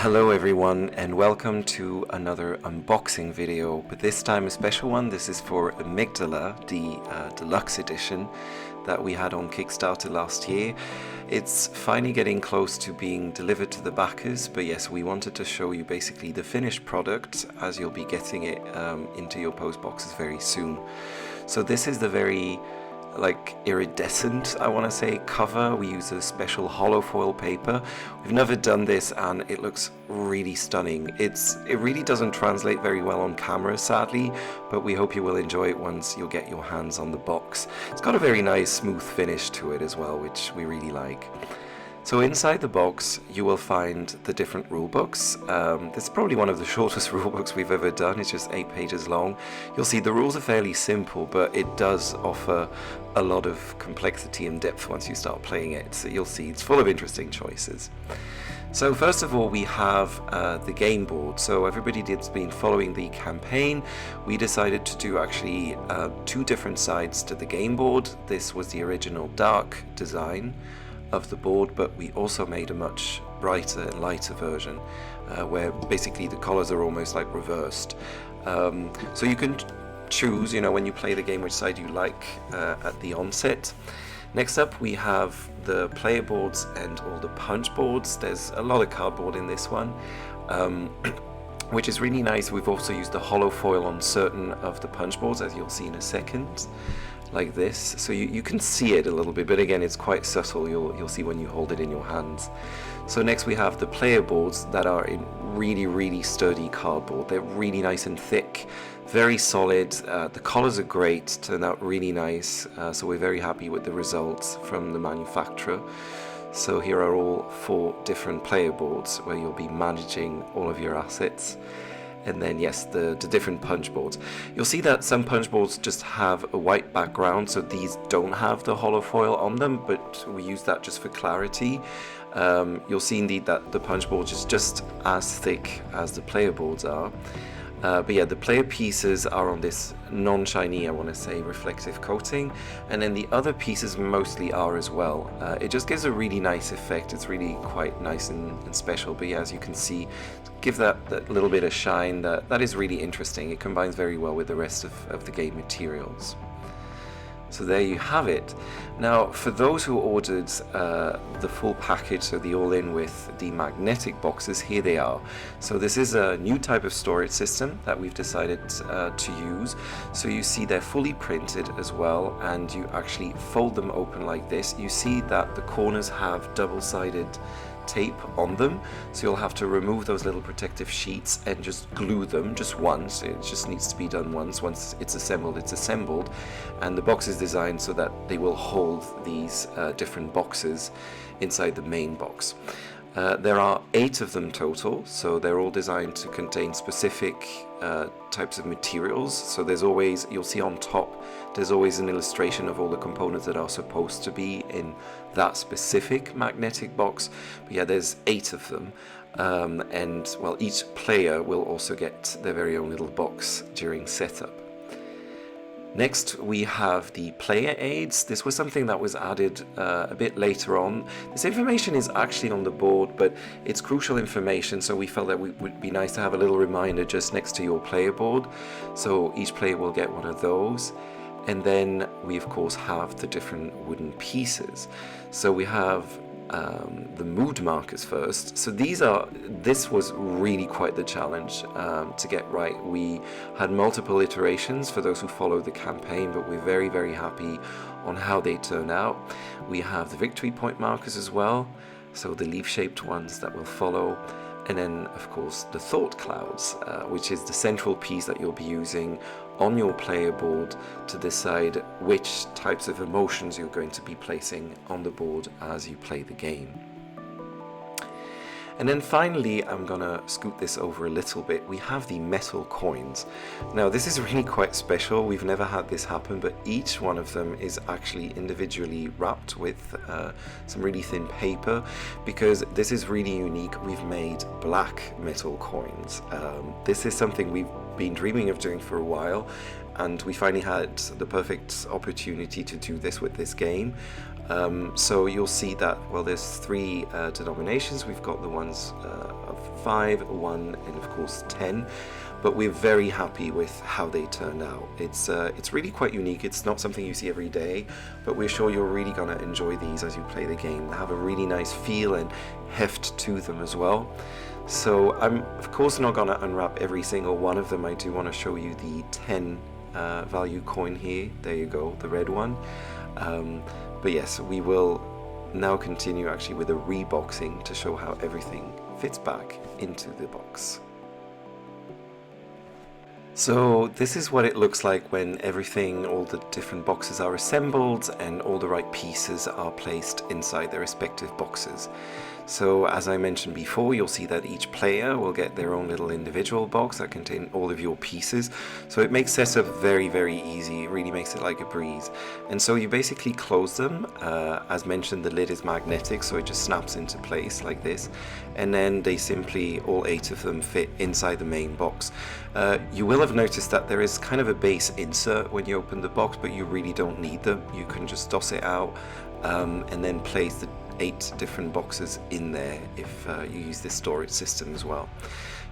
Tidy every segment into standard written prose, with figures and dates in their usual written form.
Hello everyone and welcome to another unboxing video, but this time a special one. This is for Amygdala, the Deluxe edition that we had on Kickstarter last year. It's finally getting close to being delivered to the backers, but yes, we wanted to show you basically the finished product as you'll be getting it into your post boxes very soon. So this is the very iridescent, I want to say, cover. We use a special hollow foil paper. We've never done this and it looks really stunning. It really doesn't translate very well on camera, sadly, but we hope you will enjoy it once you get your hands on the box. It's got a very nice smooth finish to it as well, which we really like. So inside the box you will find the different rule books. This is probably one of the shortest rule books we've ever done. It's just 8 pages long. You'll see the rules are fairly simple, but it does offer a lot of complexity and depth once you start playing it. So you'll see it's full of interesting choices. So first of all, we have the game board. So everybody that's been following the campaign, we decided to do actually 2 different sides to the game board. This was the original dark design of the board, but we also made a much brighter and lighter version where basically the colors are almost like reversed. So you can choose, when you play the game, which side you like at the onset. Next up we have the player boards and all the punch boards. There's a lot of cardboard in this one, which is really nice. We've also used the hollow foil on certain of the punch boards, as you'll see in a second, like this. So you can see it a little bit, but again it's quite subtle. You'll see when you hold it in your hands. So next we have the player boards that are in really sturdy cardboard. They're really nice and thick, very solid. The colors are great, turned out really nice, so we're very happy with the results from the manufacturer. So here are all 4 different player boards where you'll be managing all of your assets. And then yes, the different punch boards. You'll see that some punch boards just have a white background, so these don't have the hollow foil on them, but we use that just for clarity. You'll see indeed that the punch board is just as thick as the player boards are. But yeah, the player pieces are on this non-shiny, I want to say, reflective coating, and then the other pieces mostly are as well. It just gives a really nice effect. It's really quite nice and special, but yeah, as you can see, give that little bit of shine that is really interesting. It combines very well with the rest of the game materials. So there you have it. Now, for those who ordered the full package, so the all-in with the magnetic boxes, here they are. So this is a new type of storage system that we've decided to use. So you see they're fully printed as well, and you actually fold them open like this. You see that the corners have double-sided tape on them, so you'll have to remove those little protective sheets and just glue them just once. It just needs to be done once it's assembled, and the box is designed so that they will hold these different boxes inside the main box. There are 8 of them total, so they're all designed to contain specific types of materials. So there's always, you'll see on top, there's always an illustration of all the components that are supposed to be in that specific magnetic box. But yeah, there's 8 of them, and well, each player will also get their very own little box during setup. Next we have the player aids. This was something that was added a bit later on. This information is actually on the board, but it's crucial information, so we felt that it would be nice to have a little reminder just next to your player board. So each player will get one of those. And then we of course have the different wooden pieces. So we have the mood markers first. So this was really quite the challenge to get right. We had multiple iterations for those who follow the campaign, but we're very happy on how they turn out. We have the victory point markers as well, so the leaf-shaped ones that will follow. And then of course the thought clouds, which is the central piece that you'll be using on your player board to decide which types of emotions you're going to be placing on the board as you play the game. And then finally, I'm gonna scoot this over a little bit. We have the metal coins. Now this is really quite special. We've never had this happen, but each one of them is actually individually wrapped with some really thin paper, because this is really unique. We've made black metal coins. This is something we've been dreaming of doing for a while, and we finally had the perfect opportunity to do this with this game. So you'll see that, well, there's three denominations. We've got the ones of 5, 1, and of course 10. But we're very happy with how they turned out. It's really quite unique. It's not something you see every day, but we're sure you're really gonna enjoy these as you play the game. They have a really nice feel and heft to them as well. So I'm of course not gonna unwrap every single one of them. I do want to show you the 10 value coin here. There you go, the red one. But yes, we will now continue actually with a reboxing to show how everything fits back into the box. So this is what it looks like when everything, all the different boxes are assembled and all the right pieces are placed inside their respective boxes. So as I mentioned before, you'll see that each player will get their own little individual box that contain all of your pieces. So it makes setup very, very easy. It really makes it like a breeze. And so you basically close them. As mentioned, the lid is magnetic, so it just snaps into place like this. And then they simply, all 8 of them, fit inside the main box. You will have noticed that there is kind of a base insert when you open the box, but you really don't need them. You can just toss it out and then place the 8 different boxes in there if you use this storage system as well.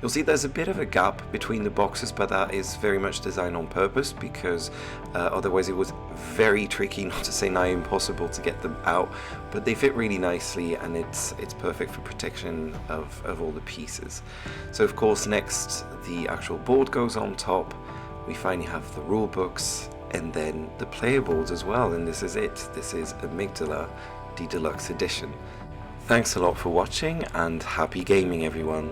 You'll see there's a bit of a gap between the boxes, but that is very much designed on purpose because otherwise it was very tricky, not to say nigh impossible, to get them out. But they fit really nicely, and it's perfect for protection of all the pieces. So of course next the actual board goes on top. We finally have the rule books and then the player boards as well, and this is it. This is Amygdala Deluxe Edition. Thanks a lot for watching and happy gaming everyone.